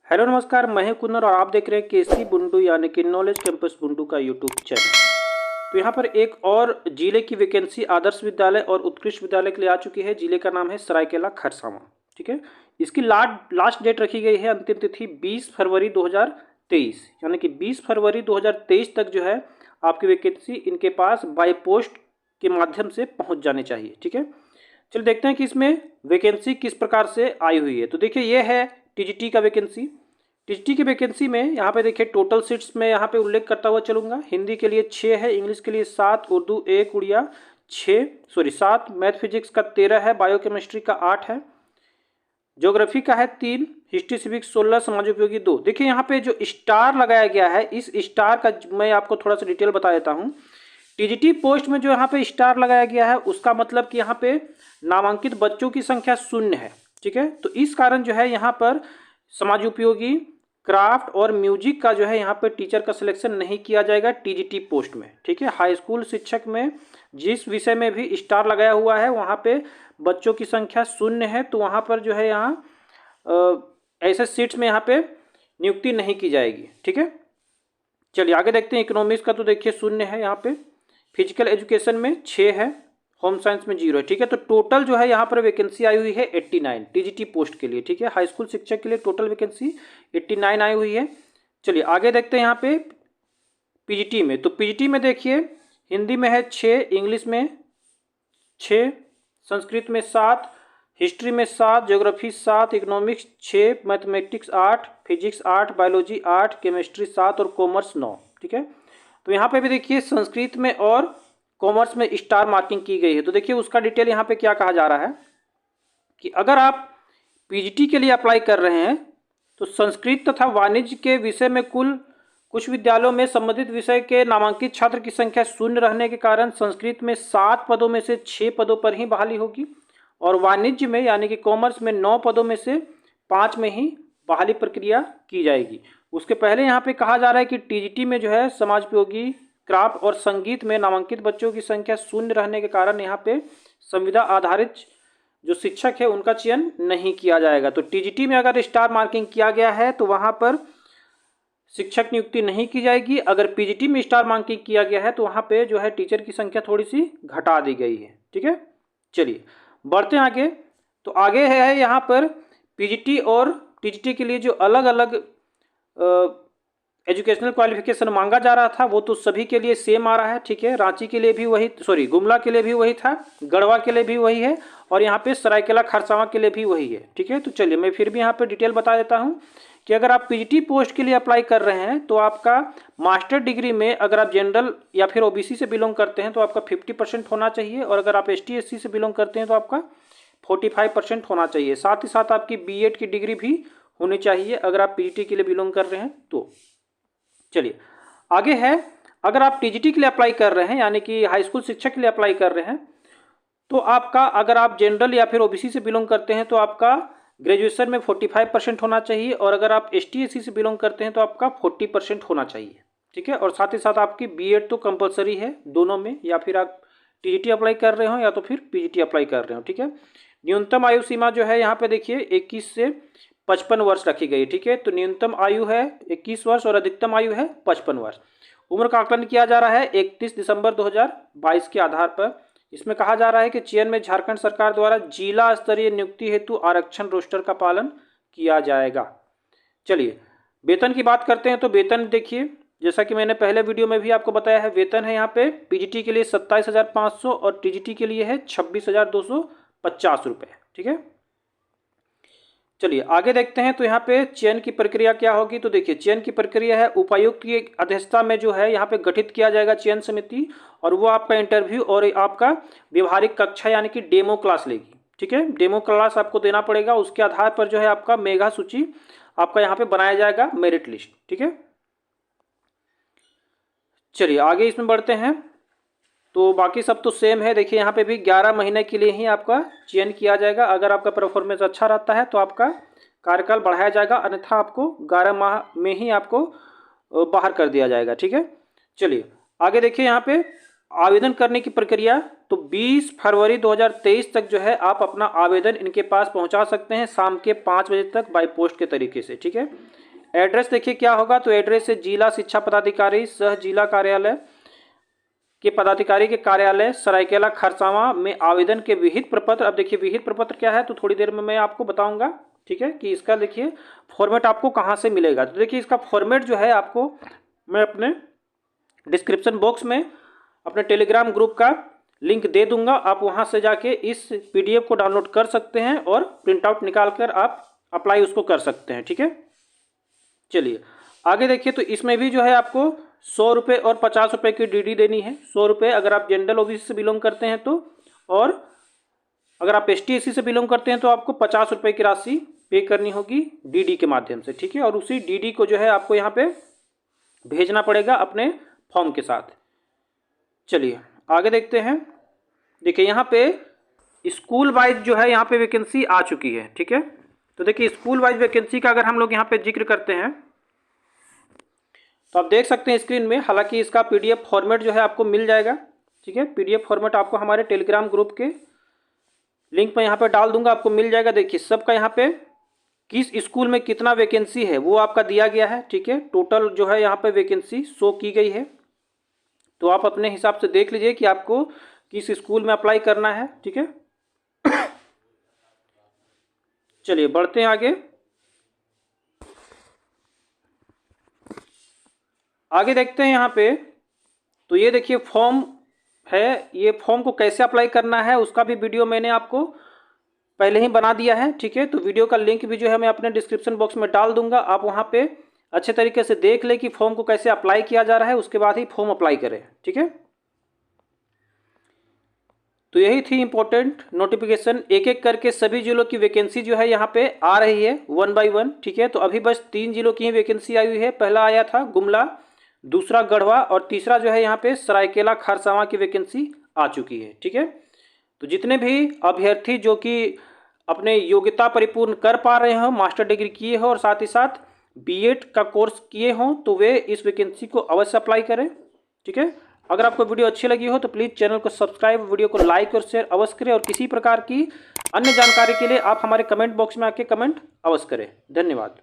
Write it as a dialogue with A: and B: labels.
A: Hello नमस्कार, मैं हूं कुन्नर और आप देख रहे हैं केसी बुंडू यानी कि नॉलेज कैंपस बुंडू का यूट्यूब चैनल। तो यहाँ पर एक और जिले की वैकेंसी आदर्श विद्यालय और उत्कृष्ट विद्यालय के लिए आ चुकी है। जिले का नाम है सरायकेला खरसावां। ठीक है, इसकी लास्ट डेट रखी गई है, अंतिम तिथि 20 फरवरी 2023 यानी कि 20 फरवरी 2023 तक जो है आपकी वैकेंसी इनके पास बाय पोस्ट के माध्यम से पहुँच जानी चाहिए। ठीक है, चलिए देखते हैं कि इसमें वैकेंसी किस प्रकार से आई हुई है। तो देखिए ये है टीजीटी का वैकेंसी। टीजीटी की वैकेंसी में यहाँ पे देखिए टोटल सीट्स में यहाँ पे उल्लेख करता हुआ चलूंगा। हिंदी के लिए 6 है, इंग्लिश के लिए 7, उर्दू 1, उड़िया 7, मैथ फिजिक्स का 13 है, बायोकेमिस्ट्री का 8 है, ज्योग्राफी का है 3, हिस्ट्री सिविक्स 16, समाज उपयोगी 2। देखिए यहाँ पे जो स्टार लगाया गया है, इस स्टार का मैं आपको थोड़ा सा डिटेल बता देता हूँ। टीजीटी पोस्ट में जो यहाँ पे स्टार लगाया गया है उसका मतलब कि यहाँ पे नामांकित बच्चों की संख्या 0 है। ठीक है, तो इस कारण जो है यहाँ पर समाज उपयोगी, क्राफ्ट और म्यूजिक का जो है यहाँ पे टीचर का सिलेक्शन नहीं किया जाएगा टीजीटी पोस्ट में। ठीक है, हाई स्कूल शिक्षक में जिस विषय में भी स्टार लगाया हुआ है वहाँ पे बच्चों की संख्या 0 है, तो वहाँ पर जो है यहाँ ऐसे सीट्स में यहाँ पे नियुक्ति नहीं की जाएगी। ठीक है, चलिए आगे देखते हैं। इकोनॉमिक्स का तो देखिए 0 है यहाँ पे, फिजिकल एजुकेशन में 6 है, होम साइंस में 0 है। ठीक है, तो टोटल जो है यहाँ पर वैकेंसी आई हुई है 89 टीजीटी पोस्ट के लिए। ठीक है, हाई स्कूल शिक्षक के लिए टोटल वैकेंसी 89 आई हुई है। चलिए आगे देखते हैं यहाँ पे पीजीटी में। तो पीजीटी में देखिए हिंदी में है 6, इंग्लिश में 6, संस्कृत में 7, हिस्ट्री में 7, geography 7, economics 6, mathematics 8, physics 8, biology 8, chemistry 7 और कॉमर्स 9। ठीक है, तो यहाँ पे भी देखिए संस्कृत में और कॉमर्स में स्टार मार्किंग की गई है। तो देखिए उसका डिटेल यहाँ पे क्या कहा जा रहा है कि अगर आप पीजीटी के लिए अप्लाई कर रहे हैं तो संस्कृत तथा वाणिज्य के विषय में कुछ विद्यालयों में संबंधित विषय के नामांकित छात्र की संख्या 0 रहने के कारण संस्कृत में 7 पदों में से 6 पदों पर ही बहाली होगी और वाणिज्य में यानी कि कॉमर्स में 9 पदों में से 5 में ही बहाली प्रक्रिया की जाएगी। उसके पहले यहाँ पे कहा जा रहा है कि टीजीटी में जो है समाजोपयोगी, क्राफ्ट और संगीत में नामांकित बच्चों की संख्या 0 रहने के कारण यहाँ पे संविदा आधारित जो शिक्षक है उनका चयन नहीं किया जाएगा। तो टीजीटी में अगर स्टार मार्किंग किया गया है तो वहाँ पर शिक्षक नियुक्ति नहीं की जाएगी। अगर पीजीटी में स्टार मार्किंग किया गया है तो वहाँ पे जो है टीचर की संख्या थोड़ी सी घटा दी गई है। ठीक है, चलिए बढ़ते हैं आगे। तो आगे है यहाँ पर पीजीटी और टीजीटी के लिए जो अलग अलग एजुकेशनल क्वालिफिकेशन मांगा जा रहा था वो तो सभी के लिए सेम आ रहा है। ठीक है, रांची के लिए भी वही, गुमला के लिए भी वही था, गढ़वा के लिए भी वही है और यहाँ पे सरायकेला खरसावां के लिए भी वही है। ठीक है, तो चलिए मैं फिर भी यहाँ पे डिटेल बता देता हूँ कि अगर आप पीजीटी पोस्ट के लिए अप्लाई कर रहे हैं तो आपका मास्टर डिग्री में अगर आप जनरल या फिर ओबीसी से बिलोंग करते हैं तो आपका 50% होना चाहिए और अगर आप ST SC से बिलोंग करते हैं तो आपका 45% होना चाहिए। साथ ही साथ आपकी बीएड की डिग्री भी होनी चाहिए अगर आप पीजीटी के लिए बिलोंग कर रहे हैं तो। चलिए आगे है, अगर आप टीजीटी के लिए अप्लाई कर रहे हैं यानी कि हाई स्कूल शिक्षक के लिए अप्लाई कर रहे हैं तो आपका, अगर आप जनरल या फिर ओबीसी से बिलोंग करते हैं तो आपका ग्रेजुएशन में 45% होना चाहिए और अगर आप ST SC से बिलोंग करते हैं तो आपका 40% होना चाहिए। ठीक है, और साथ ही साथ आपकी बीएड तो कंपलसरी है दोनों में, या फिर आप टीजीटी अप्लाई कर रहे हो या तो फिर पीजीटी अप्लाई कर रहे हो। ठीक है, न्यूनतम आयु सीमा जो है यहाँ पे देखिए 21 से 55 वर्ष रखी गई। ठीक है, तो न्यूनतम आयु है 21 वर्ष और अधिकतम आयु है 55 वर्ष। उम्र का आकलन किया जा रहा है 31 दिसंबर 2022 के आधार पर। इसमें कहा जा रहा है कि चयन में झारखंड सरकार द्वारा जिला स्तरीय नियुक्ति हेतु आरक्षण रोस्टर का पालन किया जाएगा। चलिए वेतन की बात करते हैं। तो वेतन देखिए, जैसा कि मैंने पहले वीडियो में भी आपको बताया है, वेतन है यहाँ पे पीजीटी के लिए 27,500 और टीजीटी के लिए है 26,250 रुपये। ठीक है, चलिए आगे देखते हैं। तो यहाँ पे चयन की प्रक्रिया क्या होगी। तो देखिए चयन की प्रक्रिया है उपायुक्त की अध्यक्षता में जो है यहाँ पे गठित किया जाएगा चयन समिति और वो आपका इंटरव्यू और आपका व्यवहारिक कक्षा यानी कि डेमो क्लास लेगी। ठीक है, डेमो क्लास आपको देना पड़ेगा, उसके आधार पर जो है आपका मेगा सूची आपका यहाँ पे बनाया जाएगा, मेरिट लिस्ट। ठीक है, चलिए आगे इसमें बढ़ते हैं। तो बाकी सब तो सेम है। देखिए यहाँ पे भी 11 महीने के लिए ही आपका चयन किया जाएगा। अगर आपका परफॉर्मेंस अच्छा रहता है तो आपका कार्यकाल बढ़ाया जाएगा, अन्यथा आपको 11 माह में ही आपको बाहर कर दिया जाएगा। ठीक है, चलिए आगे देखिए यहाँ पे आवेदन करने की प्रक्रिया, तो 20 फरवरी 2023 तक जो है आप अपना आवेदन इनके पास पहुंचा सकते हैं शाम के 5 बजे तक बाय पोस्ट के तरीके से। ठीक है, एड्रेस देखिए क्या होगा, तो एड्रेस है जिला शिक्षा पदाधिकारी सह जिला कार्यालय के पदाधिकारी के कार्यालय सरायकेला खरसावां में आवेदन के विहित प्रपत्र। अब देखिए विहित प्रपत्र क्या है, तो थोड़ी देर में मैं आपको बताऊंगा। ठीक है, कि इसका देखिए फॉर्मेट आपको कहाँ से मिलेगा। तो देखिए इसका फॉर्मेट जो है आपको मैं अपने डिस्क्रिप्शन बॉक्स में अपने टेलीग्राम ग्रुप का लिंक दे दूंगा, आप वहां से जाके इस पीडीएफ को डाउनलोड कर सकते हैं और प्रिंट आउट निकाल कर आप अप्लाई उसको कर सकते हैं। ठीक है, चलिए आगे देखिए। तो इसमें भी जो है आपको 100 रुपये और 50 रुपये की डीडी देनी है। 100 रुपये अगर आप जनरल ओबीसी से बिलोंग करते हैं तो, और अगर आप एसटी एससी से बिलोंग करते हैं तो आपको 50 रुपये की राशि पे करनी होगी डीडी के माध्यम से। ठीक है, और उसी डीडी को जो है आपको यहाँ पे भेजना पड़ेगा अपने फॉर्म के साथ। चलिए आगे देखते हैं। देखिए यहाँ पे स्कूल वाइज जो है यहाँ पे वैकेंसी आ चुकी है। ठीक है, तो देखिए स्कूल वाइज वैकेंसी का अगर हम लोग यहाँ पे जिक्र करते हैं तो आप देख सकते हैं स्क्रीन में, हालांकि इसका पीडीएफ फॉर्मेट जो है आपको मिल जाएगा। ठीक है, पीडीएफ फॉर्मेट आपको हमारे टेलीग्राम ग्रुप के लिंक में यहाँ पे डाल दूंगा, आपको मिल जाएगा। देखिए सबका यहाँ पे किस स्कूल में कितना वैकेंसी है वो आपका दिया गया है। ठीक है, टोटल जो है यहाँ पे वैकेंसी शो की गई है, तो आप अपने हिसाब से देख लीजिए कि आपको किस स्कूल में अप्लाई करना है। ठीक है, चलिए बढ़ते हैं आगे। आगे देखते हैं यहाँ पे, तो ये देखिए फॉर्म है, ये फॉर्म को कैसे अप्लाई करना है उसका भी वीडियो मैंने आपको पहले ही बना दिया है। ठीक है, तो वीडियो का लिंक भी जो है मैं अपने डिस्क्रिप्शन बॉक्स में डाल दूंगा, आप वहाँ पे अच्छे तरीके से देख ले कि फॉर्म को कैसे अप्लाई किया जा रहा है, उसके बाद ही फॉर्म अप्लाई करें। ठीक है, तो यही थी इंपॉर्टेंट नोटिफिकेशन। एक एक करके सभी जिलों की वैकेंसी जो है यहाँ पे आ रही है 1 बाय 1। ठीक है, तो अभी बस 3 जिलों की ही वैकेंसी आई हुई है। पहला आया था गुमला, दूसरा गढ़वा और तीसरा जो है यहाँ पे सरायकेला खरसावां की वैकेंसी आ चुकी है। ठीक है, तो जितने भी अभ्यर्थी जो कि अपने योग्यता परिपूर्ण कर पा रहे हो, मास्टर डिग्री किए हो और साथ ही साथ बीएड का कोर्स किए हों, तो वे इस वैकेंसी को अवश्य अप्लाई करें। ठीक है, अगर आपको वीडियो अच्छी लगी हो तो प्लीज़ चैनल को सब्सक्राइब, वीडियो को लाइक और शेयर अवश्य करें, और किसी प्रकार की अन्य जानकारी के लिए आप हमारे कमेंट बॉक्स में आके कमेंट अवश्य करें। धन्यवाद।